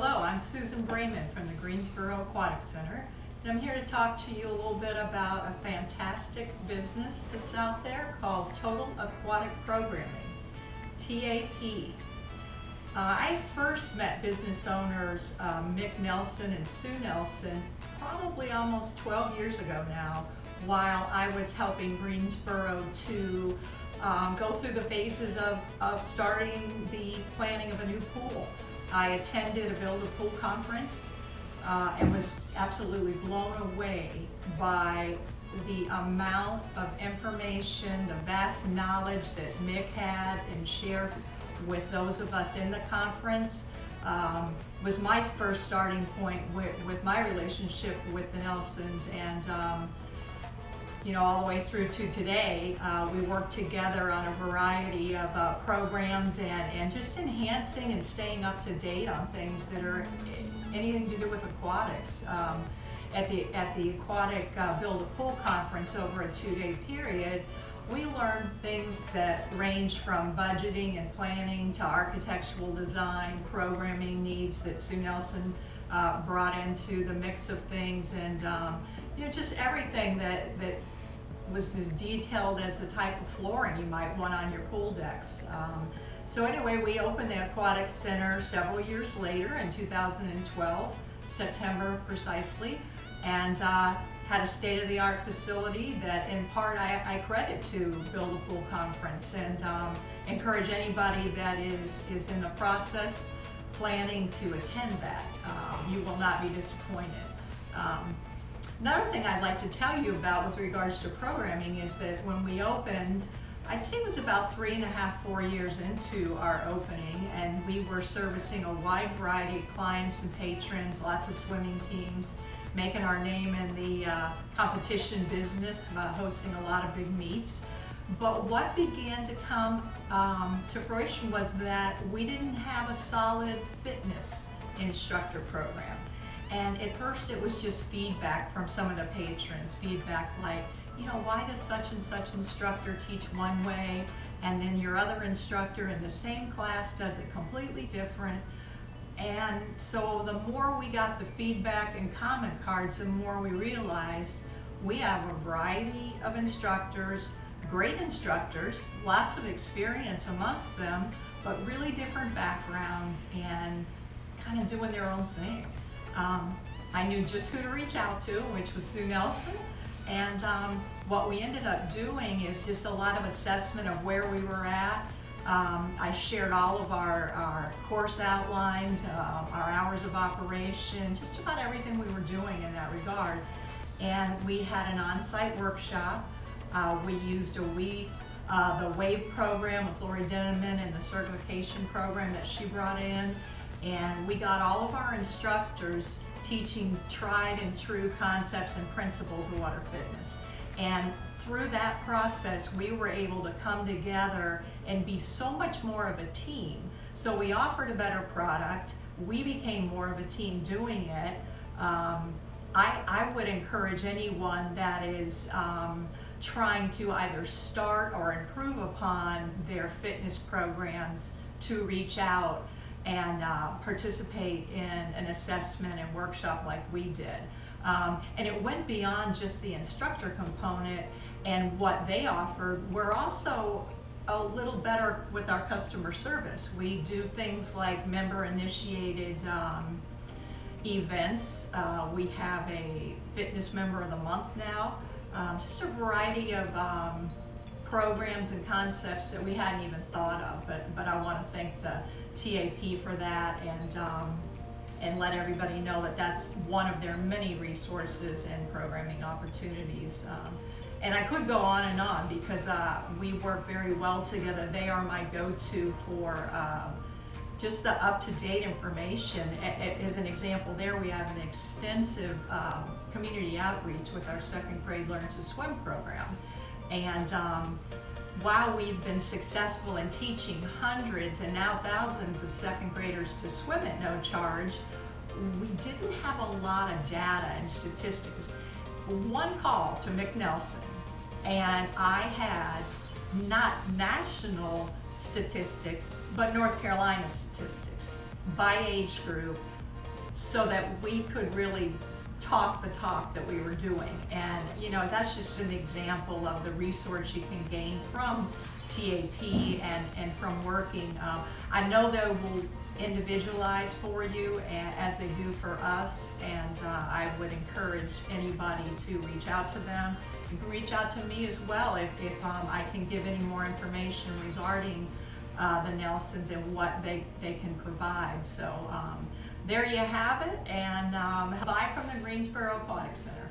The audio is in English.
Hello, I'm Susan Brayman from the Greensboro Aquatic Center, and I'm here to talk to you a little bit about a fantastic business that's out there called Total Aquatic Programming, TAP. I first met business owners Mick Nelson and Sue Nelson probably almost 12 years ago now, while I was helping Greensboro to go through the phases of starting the planning of a new pool. I attended a Build a Pool conference and was absolutely blown away by the amount of information, the vast knowledge that Mick had and shared with those of us in the conference. Was my first starting point with my relationship with the Nelsons, and all the way through to today, we work together on a variety of programs and just enhancing and staying up to date on things that are anything to do with aquatics. At the Aquatic Build a Pool conference over a 2-day period, we learned things that range from budgeting and planning to architectural design, programming needs that Sue Nelson brought into the mix of things, and just everything that was as detailed as the type of flooring you might want on your pool decks. So anyway, we opened the Aquatic Center several years later in 2012, September precisely, and had a state-of-the-art facility that in part I credit to Build a Pool Conference, and encourage anybody that is in the process planning to attend that. You will not be disappointed. Another thing I'd like to tell you about with regards to programming is that when we opened, I'd say it was about 3.5, 4 years into our opening, and we were servicing a wide variety of clients and patrons, lots of swimming teams, making our name in the competition business, hosting a lot of big meets. But what began to come to fruition was that we didn't have a solid fitness instructor program. And at first it was just feedback from some of the patrons, feedback like, why does such and such instructor teach one way, and then your other instructor in the same class does it completely different. And so the more we got the feedback and comment cards, the more we realized we have a variety of instructors, great instructors, lots of experience amongst them, but really different backgrounds and kind of doing their own thing. I knew just who to reach out to, which was Sue Nelson, and what we ended up doing is just a lot of assessment of where we were at. I shared all of our course outlines, our hours of operation, just about everything we were doing in that regard. And we had an on-site workshop. We used the WAVE program with Lori Denneman and the certification program that she brought in. And we got all of our instructors teaching tried and true concepts and principles of water fitness. And through that process, we were able to come together and be so much more of a team. So we offered a better product. We became more of a team doing it. I would encourage anyone that is trying to either start or improve upon their fitness programs to reach out and participate in an assessment and workshop like we did. And it went beyond just the instructor component and what they offered. We're also a little better with our customer service. We do things like member-initiated events. We have a fitness member of the month now. Just a variety of programs and concepts that we hadn't even thought of, but I want to thank the TAP for that, and let everybody know that that's one of their many resources and programming opportunities. And I could go on because we work very well together. They are my go-to for just the up-to-date information. As an example, there we have an extensive community outreach with our second grade Learn to Swim program. And while we've been successful in teaching hundreds and now thousands of second graders to swim at no charge, we didn't have a lot of data and statistics. One call to Mick Nelson, and I had not national statistics, but North Carolina statistics by age group so that we could really talk the talk that we were doing. And you know, that's just an example of the resource you can gain from TAP and from working. I know they will individualize for you as they do for us, and I would encourage anybody to reach out to them. You can reach out to me as well if I can give any more information regarding the Nelsons and what they can provide. So there you have it, and bye from the Greensboro Aquatic Center.